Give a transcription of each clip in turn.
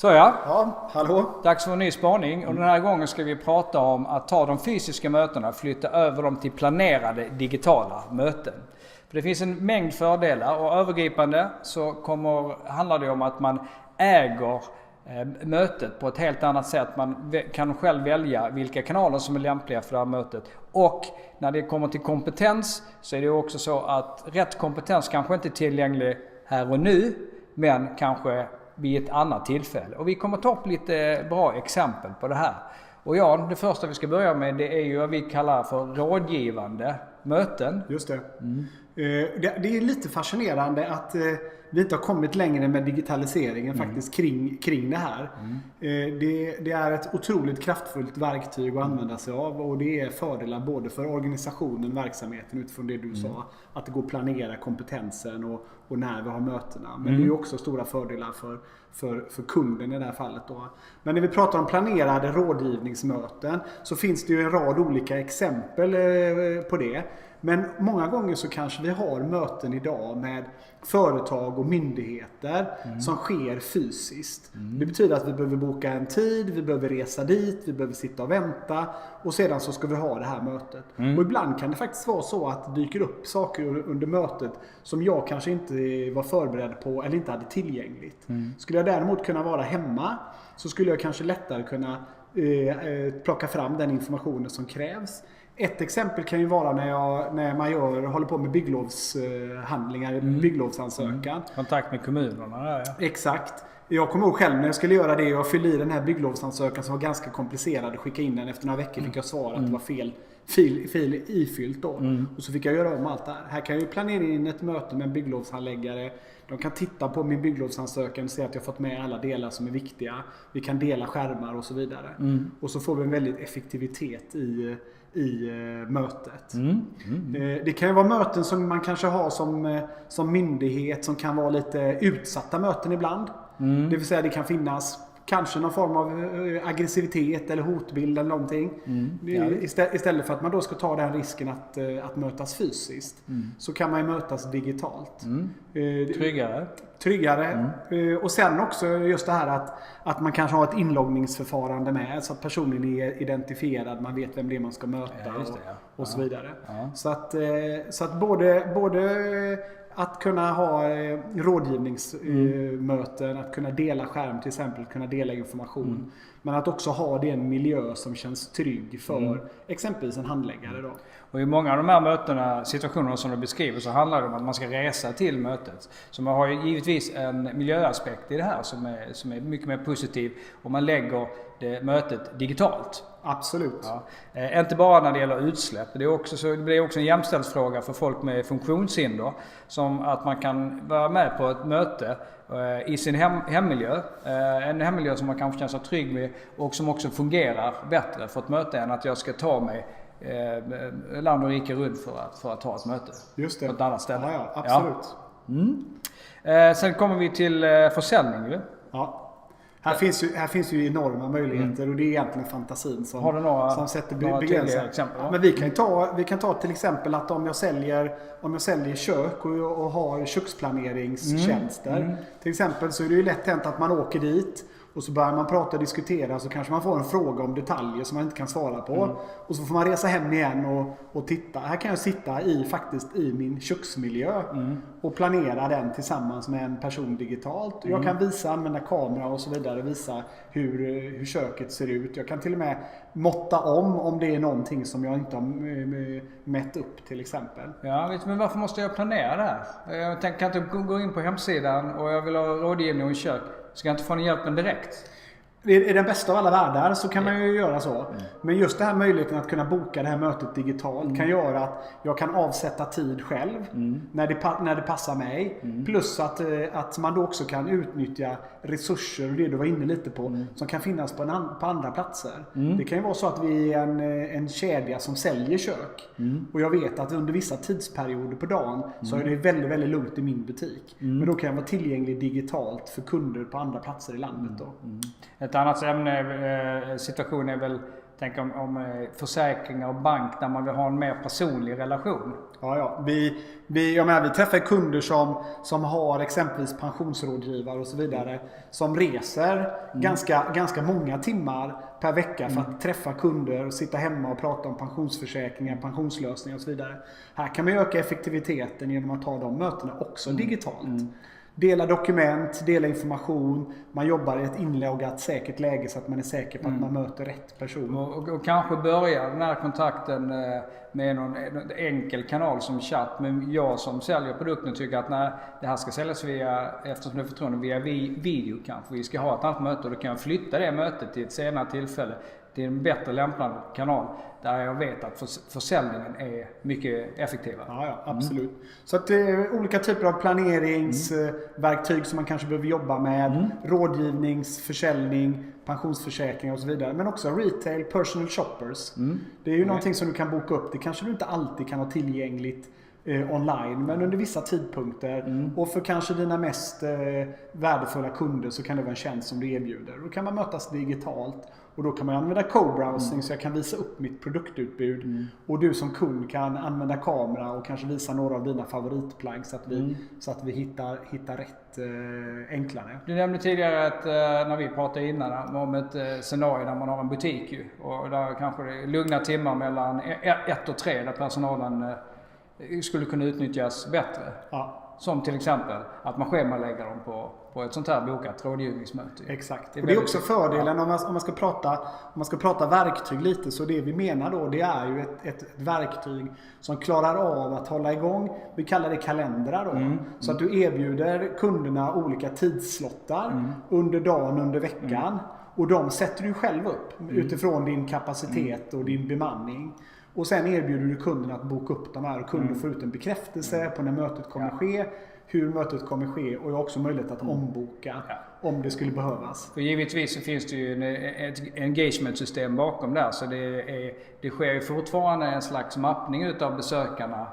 Så ja. Ja, hallå. Dags för en ny spaning och den här gången ska vi prata om att ta de fysiska mötena och flytta över dem till planerade digitala möten. För det finns en mängd fördelar och övergripande så handlar det om att man äger mötet på ett helt annat sätt. Man kan själv välja vilka kanaler som är lämpliga för det här mötet. Och när det kommer till kompetens så är det också så att rätt kompetens kanske inte är tillgänglig här och nu, men kanske vid ett annat tillfälle. Och vi kommer ta upp lite bra exempel på det här. Och ja, det första vi ska börja med det är ju vad vi kallar för rådgivande möten. Just det. Det är lite fascinerande att vi inte har kommit längre med digitaliseringen faktiskt kring det här. Det är ett otroligt kraftfullt verktyg att använda sig av och det är fördelar både för organisationen, verksamheten utifrån det du sa, att det går att planera kompetensen och när vi har mötena. Men det är också stora fördelar för kunden i det här fallet då. Men när vi pratar om planerade rådgivningsmöten så finns det ju en rad olika exempel på det. Men många gånger så kanske vi har möten idag med företag och myndigheter som sker fysiskt. Det betyder att vi behöver boka en tid, vi behöver resa dit, vi behöver sitta och vänta och sedan så ska vi ha det här mötet. Och ibland kan det faktiskt vara så att det dyker upp saker under mötet som jag kanske inte var förberedd på eller inte hade tillgängligt. Skulle jag däremot kunna vara hemma så skulle jag kanske lättare kunna plocka fram den informationen som krävs. Ett exempel kan ju vara när man håller på med bygglovshandlingar, bygglovsansökan. Kontakt med kommunerna där, ja. Exakt. Jag kommer ihåg själv när jag skulle göra det. Jag fyllde i den här bygglovsansökan som var ganska komplicerad och skickade in den. Efter några veckor fick jag svar att det var fel fil ifyllt då. Och så fick jag göra om allt det här. Här kan jag ju planera in ett möte med en bygglovshandläggare. De kan titta på min bygglovsansökan och se att jag fått med alla delar som är viktiga. Vi kan dela skärmar och så vidare. Och så får vi en väldigt effektivitet i mötet. Det kan ju vara möten som man kanske har som myndighet som kan vara lite utsatta möten ibland. Det vill säga det kan finnas kanske någon form av aggressivitet eller hotbild eller någonting. Istället för att man då ska ta den risken att mötas fysiskt så kan man ju mötas digitalt. Tryggare. Och sen också just det här att man kanske har ett inloggningsförfarande med så att personen är identifierad, man vet vem det är man ska möta och så vidare. Så att både att kunna ha rådgivningsmöten, att kunna dela skärm till exempel, kunna dela information. Men att också ha det en miljö som känns trygg för exempelvis en handläggare då. Och i många av de här mötena, situationerna som du beskriver, så handlar det om att man ska resa till mötet. Så man har ju givetvis en miljöaspekt i det här som är mycket mer positiv om man lägger mötet digitalt. Absolut. Ja. Inte bara när det gäller utsläpp. Det blir också en jämställdhetsfråga för folk med funktionshinder. Som att man kan vara med på ett möte i sin hemmiljö. En hemmiljö som man kanske känner sig trygg med och som också fungerar bättre för ett möte än att jag ska ta mig land och rike runt för att ha ett möte. Just det. På ett annat ställe. Ja, absolut. Sen kommer vi till försäljning ju. Ja. Här finns ju enorma möjligheter och det är egentligen fantasin som sätter begränsningar. Ja, men vi kan ta till exempel att om jag säljer kök och har köksplaneringstjänster till exempel, så är det ju lätt hänt att man åker dit och så börjar man prata och diskutera, så kanske man får en fråga om detaljer som man inte kan svara på. Och så får man resa hem igen och titta. Här kan jag sitta i min köksmiljö och planera den tillsammans med en person digitalt. Jag kan använda kamera och så vidare, visa hur köket ser ut. Jag kan till och med måtta om det är någonting som jag inte har mätt upp till exempel. Ja, men varför måste jag planera det här? Jag kan inte gå in på hemsidan och jag vill ha rådgivning i kök. Ska jag inte få den hjälpen direkt? I den bästa av alla världar så kan man ju göra så. Men just det här möjligheten att kunna boka det här mötet digitalt kan göra att jag kan avsätta tid själv när det passar mig. Plus att man då också kan utnyttja resurser och det du var inne lite på som kan finnas på andra platser. Det kan ju vara så att vi är en kedja som säljer kök. Och jag vet att under vissa tidsperioder på dagen så är det väldigt, väldigt lugnt i min butik. Men då kan jag vara tillgänglig digitalt för kunder på andra platser i landet då. Ett annat situation är väl Tänk om försäkringar och bank där man vill ha en mer personlig relation. Ja. Vi träffar kunder som har exempelvis pensionsrådgivare och så vidare. Som reser ganska många timmar per vecka för att träffa kunder och sitta hemma och prata om pensionsförsäkringar, pensionslösningar och så vidare. Här kan man öka effektiviteten genom att ta de mötena också digitalt. Dela dokument, dela information. Man jobbar i ett inloggat säkert läge så att man är säker på att man möter rätt person. Och kanske börja den här kontakten med någon enkel kanal som chatt. Men jag som säljer produkten tycker att när det här ska säljas eftersom det är förtroende, via video kanske. Vi ska ha ett annat möte och då kan jag flytta det mötet till ett senare tillfälle. Till en bättre lämpad kanal där jag vet att försäljningen är mycket effektivare. Ja, absolut. Så att det är olika typer av planeringsverktyg som man kanske behöver jobba med. Rådgivnings, försäljning, pensionsförsäkringar och så vidare. Men också retail, personal shoppers. Det är ju någonting som du kan boka upp. Det kanske du inte alltid kan ha tillgängligt online, men under vissa tidpunkter. Och för kanske dina mest värdefulla kunder så kan det vara en tjänst som du erbjuder. Då kan man mötas digitalt och då kan man använda co-browsing så jag kan visa upp mitt produktutbud. Och du som kund kan använda kamera och kanske visa några av dina favoritplagg så att vi hittar rätt enklare. Du nämnde tidigare att när vi pratade innan om ett scenario där man har en butik och där kanske det är lugna timmar mellan 1 och 3 där personalen skulle kunna utnyttjas bättre. Ja. Som till exempel att man schemalägger dem på ett sånt här bokat rådgivningsmöte. Exakt. Och det är också fördelen om man ska prata verktyg lite, så det vi menar då, det är ju ett verktyg som klarar av att hålla igång, vi kallar det kalendrar då. Så att du erbjuder kunderna olika tidslottar under dagen, under veckan. Och de sätter du själv upp utifrån din kapacitet och din bemanning. Och sen erbjuder du kunden att boka upp de här och kunden får ut en bekräftelse på när mötet kommer ske, hur mötet kommer ske och har också möjlighet att omboka om det skulle behövas. För givetvis så finns det ju ett engagement-system bakom där, så det sker ju fortfarande en slags mappning utav besökarna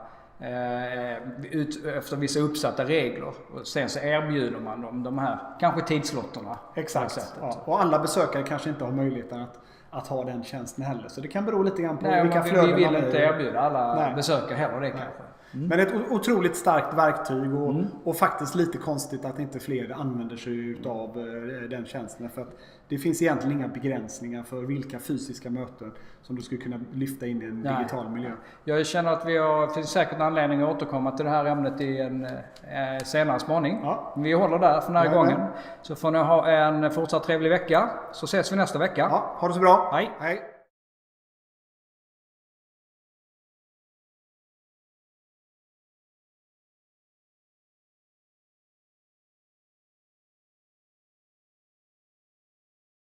efter vissa uppsatta regler. Och sen så erbjuder man dem de här kanske tidslotterna. Exakt. Ja. Och alla besökare kanske inte har möjligheten att ha den tjänsten heller. Så det kan bero lite grann på vilka flöden man vi vill inte erbjuda alla besökare heller det kanske. Men ett otroligt starkt verktyg och faktiskt lite konstigt att inte fler använder sig av den tjänsten. För att det finns egentligen inga begränsningar för vilka fysiska möten som du skulle kunna lyfta in i en digital miljö. Jag känner att det finns säkert anledning att återkomma till det här ämnet i en senare spaning. Ja. Vi håller där för den här gången. Så får ni ha en fortsatt trevlig vecka. Så ses vi nästa vecka. Ja, ha det så bra. Hej.